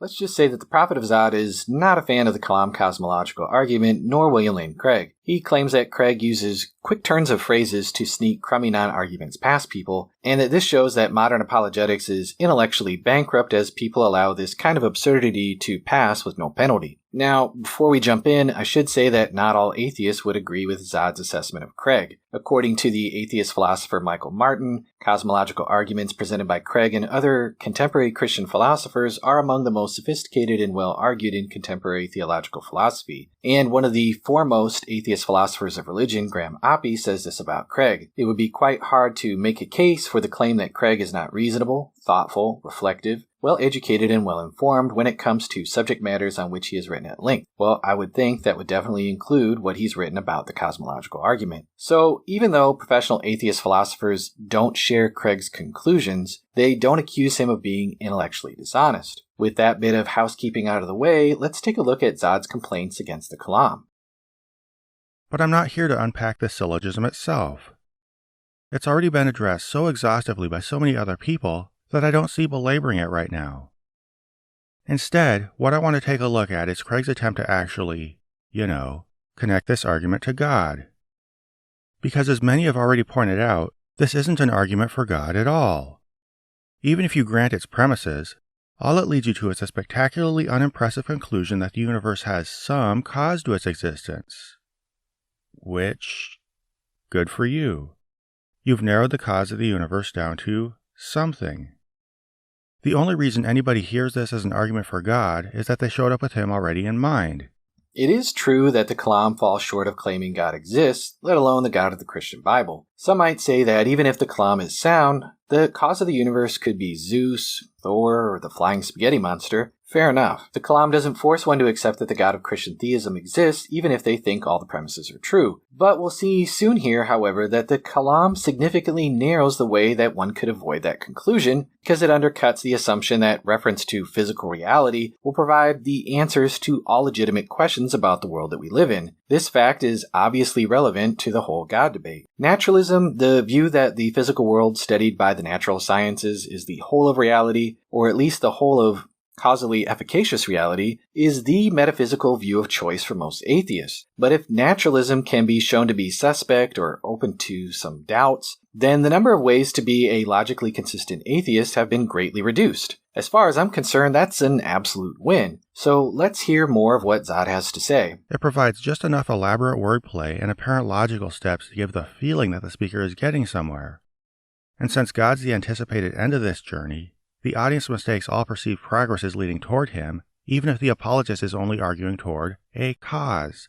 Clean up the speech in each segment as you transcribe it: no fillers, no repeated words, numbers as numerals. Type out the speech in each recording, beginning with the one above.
Let's just say that the Prophet of Zod is not a fan of the Kalam Cosmological argument, nor William Lane Craig. He claims that Craig uses quick turns of phrases to sneak crummy non-arguments past people, and that this shows that modern apologetics is intellectually bankrupt as people allow this kind of absurdity to pass with no penalty. Now, before we jump in, I should say that not all atheists would agree with Zod's assessment of Craig. According to the atheist philosopher Michael Martin, cosmological arguments presented by Craig and other contemporary Christian philosophers are among the most sophisticated and well-argued in contemporary theological philosophy. And one of the foremost atheist philosophers of religion, Graham Oppy, says this about Craig. It would be quite hard to make a case for the claim that Craig is not reasonable, thoughtful, reflective, well-educated, and well-informed when it comes to subject matters on which he has written at length. Well, I would think that would definitely include what he's written about the cosmological argument. So, even though professional atheist philosophers don't share Craig's conclusions, they don't accuse him of being intellectually dishonest. With that bit of housekeeping out of the way, let's take a look at Zod's complaints against the Kalam. But I'm not here to unpack the syllogism itself. It's already been addressed so exhaustively by so many other people that I don't see belaboring it right now. Instead, what I want to take a look at is Craig's attempt to actually, connect this argument to God. Because as many have already pointed out, this isn't an argument for God at all. Even if you grant its premises, all it leads you to is a spectacularly unimpressive conclusion that the universe has some cause to its existence. Which, good for you. You've narrowed the cause of the universe down to something. The only reason anybody hears this as an argument for God is that they showed up with him already in mind. It is true that the Kalam falls short of claiming God exists, let alone the God of the Christian Bible. Some might say that even if the Kalam is sound, the cause of the universe could be Zeus, Thor, or the flying spaghetti monster. Fair enough. The Kalam doesn't force one to accept that the God of Christian theism exists, even if they think all the premises are true. But we'll see soon here, however, that the Kalam significantly narrows the way that one could avoid that conclusion, because it undercuts the assumption that reference to physical reality will provide the answers to all legitimate questions about the world that we live in. This fact is obviously relevant to the whole God debate. Naturalism, the view that the physical world studied by the natural sciences is the whole of reality, or at least the whole of causally efficacious reality, is the metaphysical view of choice for most atheists. But if naturalism can be shown to be suspect or open to some doubts, then the number of ways to be a logically consistent atheist have been greatly reduced. As far as I'm concerned, that's an absolute win. So let's hear more of what Zod has to say. It provides just enough elaborate wordplay and apparent logical steps to give the feeling that the speaker is getting somewhere. And since God's the anticipated end of this journey, the audience mistakes all perceived progress as leading toward him, even if the apologist is only arguing toward a cause.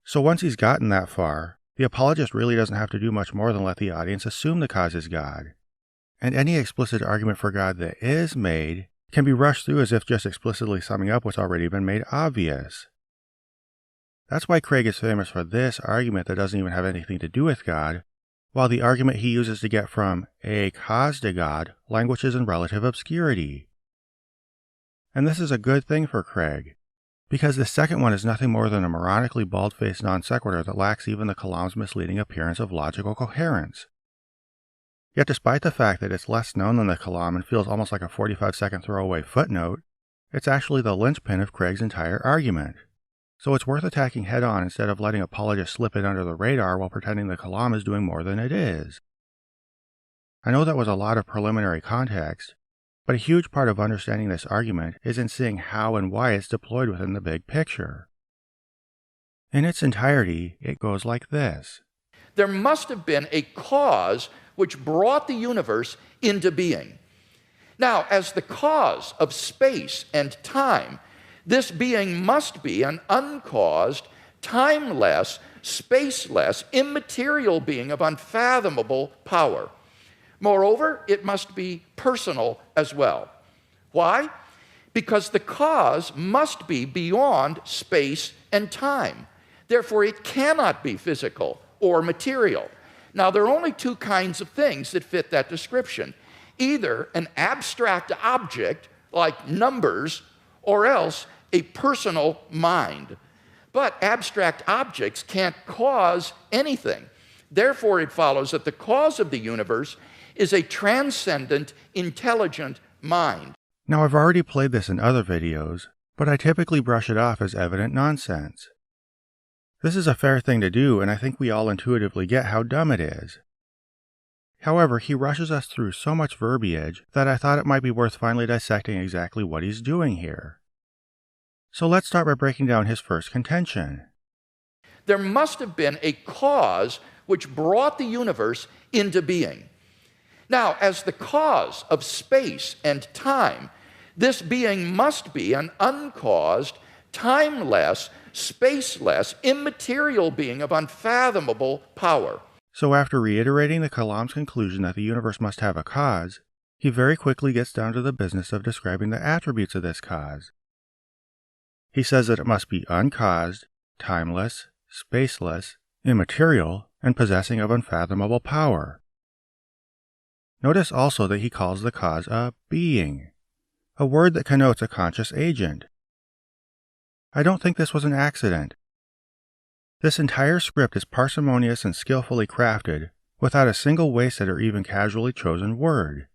So once he's gotten that far, the apologist really doesn't have to do much more than let the audience assume the cause is God. And any explicit argument for God that is made can be rushed through as if just explicitly summing up what's already been made obvious. That's why Craig is famous for this argument that doesn't even have anything to do with God, while the argument he uses to get from a cause to God languishes in relative obscurity. And this is a good thing for Craig, because the second one is nothing more than a moronically bald-faced non-sequitur that lacks even the Kalam's misleading appearance of logical coherence. Yet despite the fact that it's less known than the Kalam and feels almost like a 45-second throwaway footnote, it's actually the linchpin of Craig's entire argument. So it's worth attacking head-on instead of letting apologists slip it under the radar while pretending the Kalam is doing more than it is. I know that was a lot of preliminary context, but a huge part of understanding this argument is in seeing how and why it's deployed within the big picture. In its entirety, it goes like this. There must have been a cause which brought the universe into being. Now, as the cause of space and time, this being must be an uncaused, timeless, spaceless, immaterial being of unfathomable power. Moreover, it must be personal as well. Why? Because the cause must be beyond space and time. Therefore, it cannot be physical or material. Now, there are only two kinds of things that fit that description. Either an abstract object, like numbers, or else a personal mind. But abstract objects can't cause anything. Therefore, it follows that the cause of the universe is a transcendent, intelligent mind. Now, I've already played this in other videos, but I typically brush it off as evident nonsense. This is a fair thing to do, and I think we all intuitively get how dumb it is. However, he rushes us through so much verbiage that I thought it might be worth finally dissecting exactly what he's doing here. So let's start by breaking down his first contention. There must have been a cause which brought the universe into being. Now, as the cause of space and time, this being must be an uncaused, timeless, spaceless, immaterial being of unfathomable power. So after reiterating the Kalam's conclusion that the universe must have a cause, he very quickly gets down to the business of describing the attributes of this cause. He says that it must be uncaused, timeless, spaceless, immaterial, and possessing of unfathomable power. Notice also that he calls the cause a being, a word that connotes a conscious agent. I don't think this was an accident. This entire script is parsimonious and skillfully crafted, without a single wasted or even casually chosen word.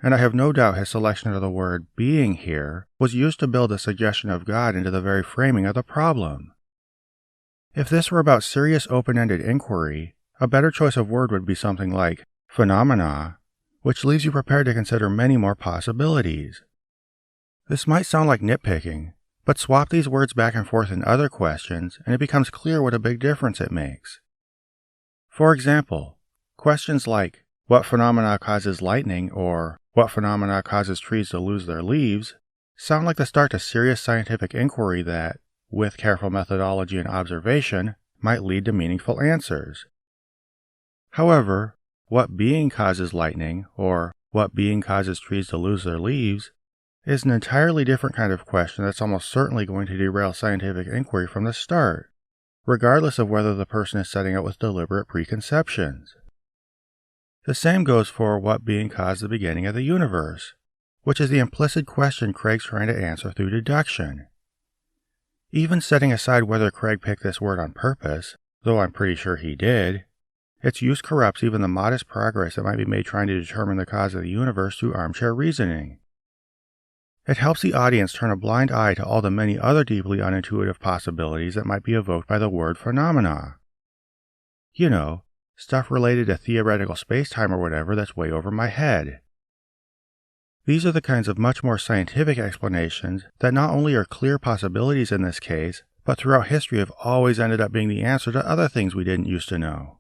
And I have no doubt his selection of the word being here was used to build a suggestion of God into the very framing of the problem. If this were about serious open-ended inquiry, a better choice of word would be something like phenomena, which leaves you prepared to consider many more possibilities. This might sound like nitpicking, but swap these words back and forth in other questions, and it becomes clear what a big difference it makes. For example, questions like, what phenomena causes lightning, or what phenomena causes trees to lose their leaves, sound like the start to serious scientific inquiry that, with careful methodology and observation, might lead to meaningful answers. However, what being causes lightning, or what being causes trees to lose their leaves, is an entirely different kind of question that's almost certainly going to derail scientific inquiry from the start, regardless of whether the person is setting out with deliberate preconceptions. The same goes for what being caused the beginning of the universe, which is the implicit question Craig's trying to answer through deduction. Even setting aside whether Craig picked this word on purpose, though I'm pretty sure he did, its use corrupts even the modest progress that might be made trying to determine the cause of the universe through armchair reasoning. It helps the audience turn a blind eye to all the many other deeply unintuitive possibilities that might be evoked by the word phenomena. You know, stuff related to theoretical space-time or whatever that's way over my head. These are the kinds of much more scientific explanations that not only are clear possibilities in this case, but throughout history have always ended up being the answer to other things we didn't used to know.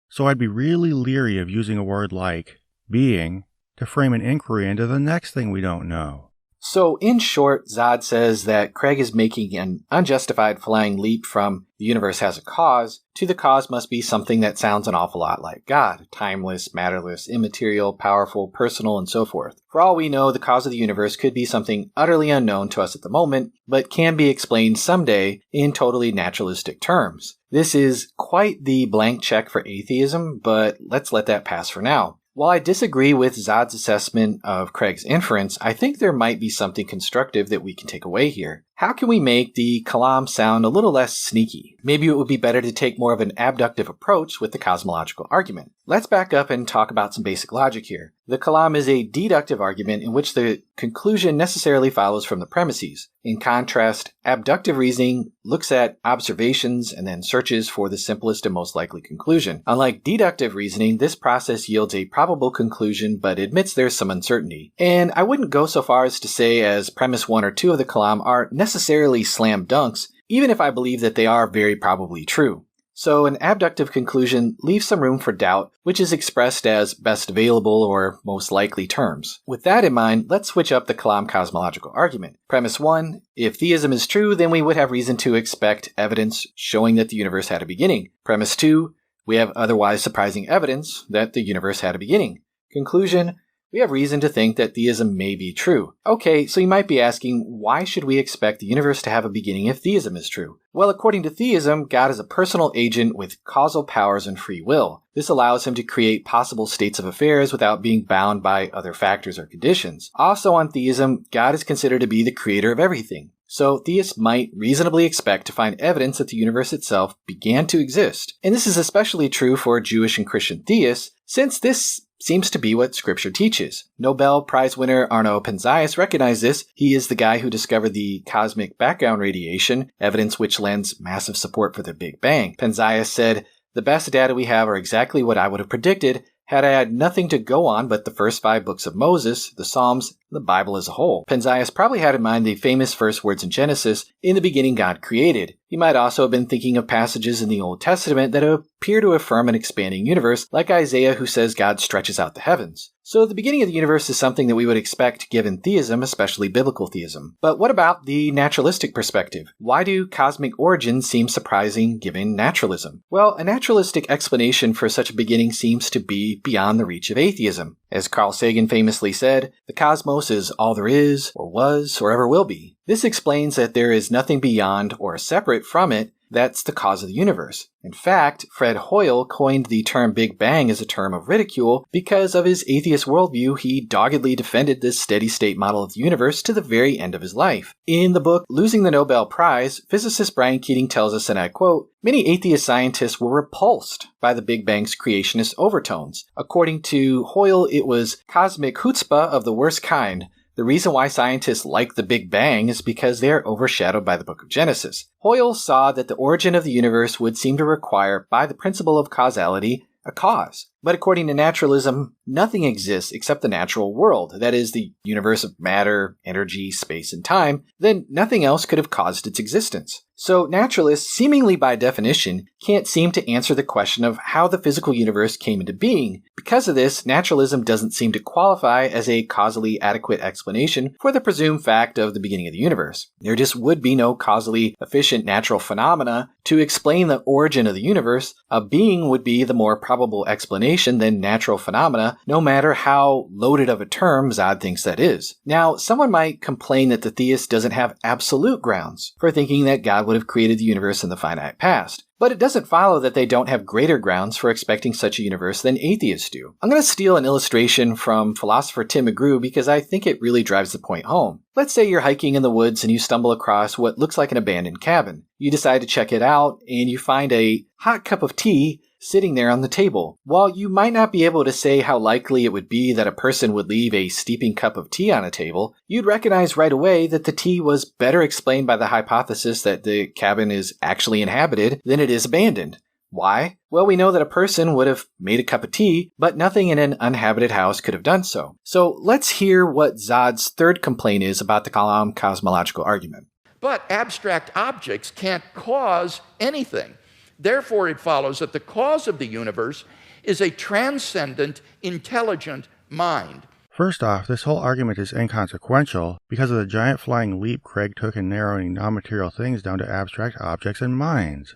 So I'd be really leery of using a word like being to frame an inquiry into the next thing we don't know. So, in short, Zod says that Craig is making an unjustified flying leap from the universe has a cause to the cause must be something that sounds an awful lot like God, timeless, matterless, immaterial, powerful, personal, and so forth. For all we know, the cause of the universe could be something utterly unknown to us at the moment, but can be explained someday in totally naturalistic terms. This is quite the blank check for atheism, but let's let that pass for now. While I disagree with Zod's assessment of Craig's inference, I think there might be something constructive that we can take away here. How can we make the Kalam sound a little less sneaky? Maybe it would be better to take more of an abductive approach with the cosmological argument. Let's back up and talk about some basic logic here. The Kalam is a deductive argument in which the conclusion necessarily follows from the premises. In contrast, abductive reasoning looks at observations and then searches for the simplest and most likely conclusion. Unlike deductive reasoning, this process yields a probable conclusion but admits there's some uncertainty. And I wouldn't go so far as to say as premise 1 or 2 of the Kalam are necessarily slam dunks, even if I believe that they are very probably true. So an abductive conclusion leaves some room for doubt, which is expressed as best available or most likely terms. With that in mind, let's switch up the Kalam cosmological argument. Premise 1, if theism is true, then we would have reason to expect evidence showing that the universe had a beginning. Premise 2, we have otherwise surprising evidence that the universe had a beginning. Conclusion, we have reason to think that theism may be true. Okay, so you might be asking, why should we expect the universe to have a beginning if theism is true? Well, according to theism, God is a personal agent with causal powers and free will. This allows him to create possible states of affairs without being bound by other factors or conditions. Also on theism, God is considered to be the creator of everything. So theists might reasonably expect to find evidence that the universe itself began to exist. And this is especially true for Jewish and Christian theists, since this seems to be what Scripture teaches. Nobel Prize winner Arno Penzias recognized this. He is the guy who discovered the cosmic background radiation, evidence which lends massive support for the Big Bang. Penzias said, "The best data we have are exactly what I would have predicted had I had nothing to go on but the first 5 books of Moses, the Psalms, the Bible as a whole." Penzias probably had in mind the famous first words in Genesis, "In the beginning God created." He might also have been thinking of passages in the Old Testament that appear to affirm an expanding universe, like Isaiah who says God stretches out the heavens. So the beginning of the universe is something that we would expect given theism, especially biblical theism. But what about the naturalistic perspective? Why do cosmic origins seem surprising given naturalism? Well, a naturalistic explanation for such a beginning seems to be beyond the reach of atheism. As Carl Sagan famously said, "The cosmos is all there is, or was, or ever will be." This explains that there is nothing beyond or separate from it that's the cause of the universe. In fact, Fred Hoyle coined the term Big Bang as a term of ridicule because of his atheist worldview. He doggedly defended this steady-state model of the universe to the very end of his life. In the book Losing the Nobel Prize, physicist Brian Keating tells us, and I quote, "Many atheist scientists were repulsed by the Big Bang's creationist overtones. According to Hoyle, it was cosmic chutzpah of the worst kind. The reason why scientists like the Big Bang is because they are overshadowed by the book of Genesis." Hoyle saw that the origin of the universe would seem to require, by the principle of causality, a cause. But according to naturalism, nothing exists except the natural world, that is, the universe of matter, energy, space, and time. Then nothing else could have caused its existence. So naturalists, seemingly by definition, can't seem to answer the question of how the physical universe came into being. Because of this, naturalism doesn't seem to qualify as a causally adequate explanation for the presumed fact of the beginning of the universe. There just would be no causally efficient natural phenomena to explain the origin of the universe. A being would be the more probable explanation than natural phenomena, no matter how loaded of a term Zod thinks that is. Now, someone might complain that the theist doesn't have absolute grounds for thinking that God would have created the universe in the finite past. But it doesn't follow that they don't have greater grounds for expecting such a universe than atheists do. I'm going to steal an illustration from philosopher Tim McGrew because I think it really drives the point home. Let's say you're hiking in the woods and you stumble across what looks like an abandoned cabin. You decide to check it out and you find a hot cup of tea sitting there on the table. While you might not be able to say how likely it would be that a person would leave a steeping cup of tea on a table, you'd recognize right away that the tea was better explained by the hypothesis that the cabin is actually inhabited than it is abandoned. Why? Well, we know that a person would have made a cup of tea, but nothing in an uninhabited house could have done so. So let's hear what Zod's third complaint is about the Kalam cosmological argument. But abstract objects can't cause anything. Therefore, it follows that the cause of the universe is a transcendent, intelligent mind. First off, this whole argument is inconsequential because of the giant flying leap Craig took in narrowing non-material things down to abstract objects and minds.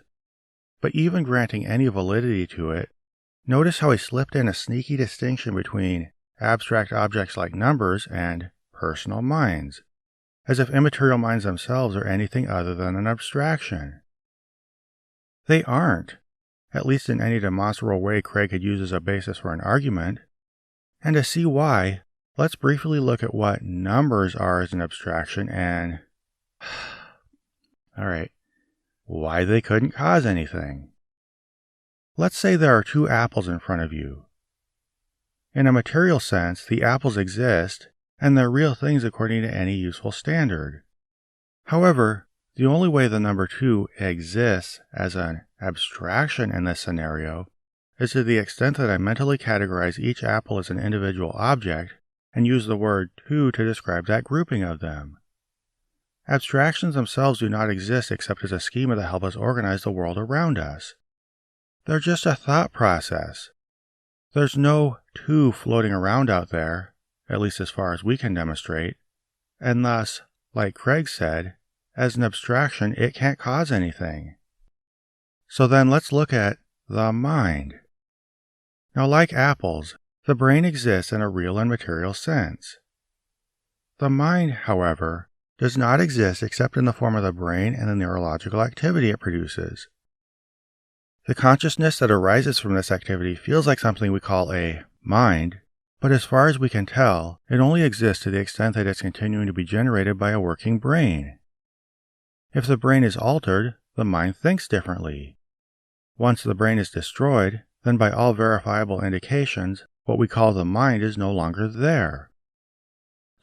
But even granting any validity to it, notice how he slipped in a sneaky distinction between abstract objects like numbers and personal minds, as if immaterial minds themselves are anything other than an abstraction. They aren't, at least in any demonstrable way Craig could use as a basis for an argument. And to see why, let's briefly look at what numbers are as an abstraction and, alright, why they couldn't cause anything. Let's say there are 2 apples in front of you. In a material sense, the apples exist, and they're real things according to any useful standard. However, the only way the number 2 exists as an abstraction in this scenario is to the extent that I mentally categorize each apple as an individual object and use the word 2 to describe that grouping of them. Abstractions themselves do not exist except as a schema to help us organize the world around us. They're just a thought process. There's no 2 floating around out there, at least as far as we can demonstrate, and thus, like Craig said, as an abstraction, it can't cause anything. So then let's look at the mind. Now, like apples, the brain exists in a real and material sense. The mind, however, does not exist except in the form of the brain and the neurological activity it produces. The consciousness that arises from this activity feels like something we call a mind, but as far as we can tell, it only exists to the extent that it's continuing to be generated by a working brain. If the brain is altered, the mind thinks differently. Once the brain is destroyed, then by all verifiable indications, what we call the mind is no longer there.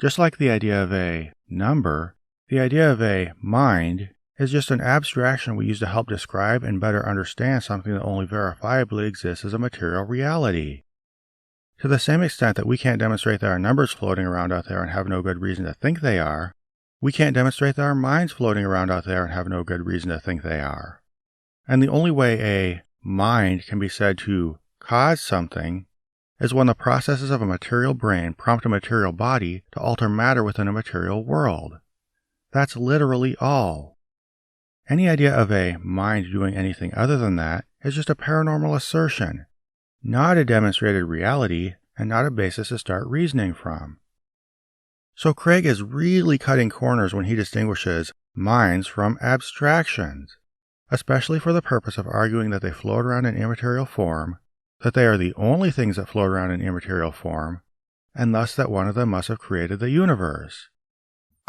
Just like the idea of a number, the idea of a mind is just an abstraction we use to help describe and better understand something that only verifiably exists as a material reality. To the same extent that we can't demonstrate that our numbers floating around out there and have no good reason to think they are, we can't demonstrate that our minds floating around out there and have no good reason to think they are. And the only way a mind can be said to cause something is when the processes of a material brain prompt a material body to alter matter within a material world. That's literally all. Any idea of a mind doing anything other than that is just a paranormal assertion, not a demonstrated reality and not a basis to start reasoning from. So Craig is really cutting corners when he distinguishes minds from abstractions, especially for the purpose of arguing that they float around in immaterial form, that they are the only things that float around in immaterial form, and thus that one of them must have created the universe.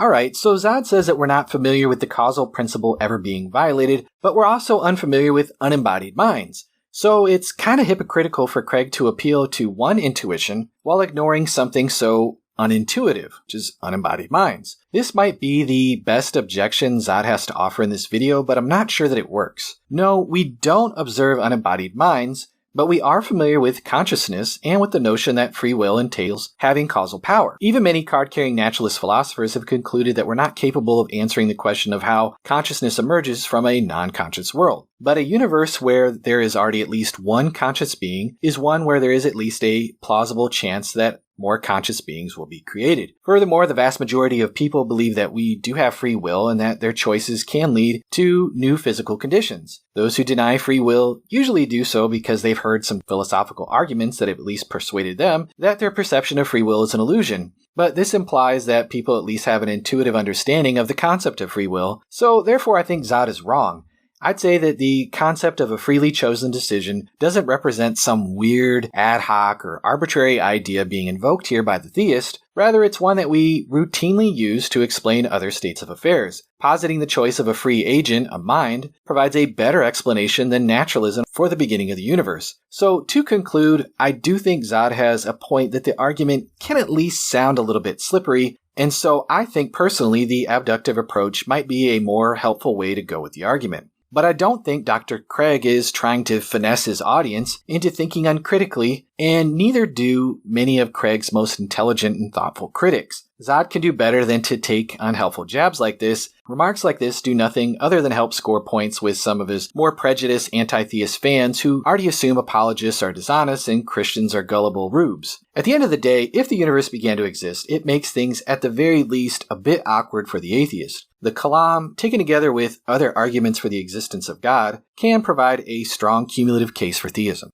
Alright, so Zod says that we're not familiar with the causal principle ever being violated, but we're also unfamiliar with unembodied minds. So it's kind of hypocritical for Craig to appeal to one intuition while ignoring something so unintuitive, which is unembodied minds. This might be the best objection Zod has to offer in this video, but I'm not sure that it works. No, we don't observe unembodied minds, but we are familiar with consciousness and with the notion that free will entails having causal power. Even many card-carrying naturalist philosophers have concluded that we're not capable of answering the question of how consciousness emerges from a non-conscious world. But a universe where there is already at least one conscious being is one where there is at least a plausible chance that more conscious beings will be created. Furthermore, the vast majority of people believe that we do have free will and that their choices can lead to new physical conditions. Those who deny free will usually do so because they've heard some philosophical arguments that have at least persuaded them that their perception of free will is an illusion. But this implies that people at least have an intuitive understanding of the concept of free will, so therefore I think Zod is wrong. I'd say that the concept of a freely chosen decision doesn't represent some weird, ad hoc, or arbitrary idea being invoked here by the theist. Rather, it's one that we routinely use to explain other states of affairs. Positing the choice of a free agent, a mind, provides a better explanation than naturalism for the beginning of the universe. So, to conclude, I do think Zod has a point that the argument can at least sound a little bit slippery, and so I think personally the abductive approach might be a more helpful way to go with the argument. But I don't think Dr. Craig is trying to finesse his audience into thinking uncritically, and neither do many of Craig's most intelligent and thoughtful critics. Zod can do better than to take unhelpful jabs like this. Remarks like this do nothing other than help score points with some of his more prejudiced anti-theist fans who already assume apologists are dishonest and Christians are gullible rubes. At the end of the day, if the universe began to exist, it makes things at the very least a bit awkward for the atheist. The Kalam, taken together with other arguments for the existence of God, can provide a strong cumulative case for theism.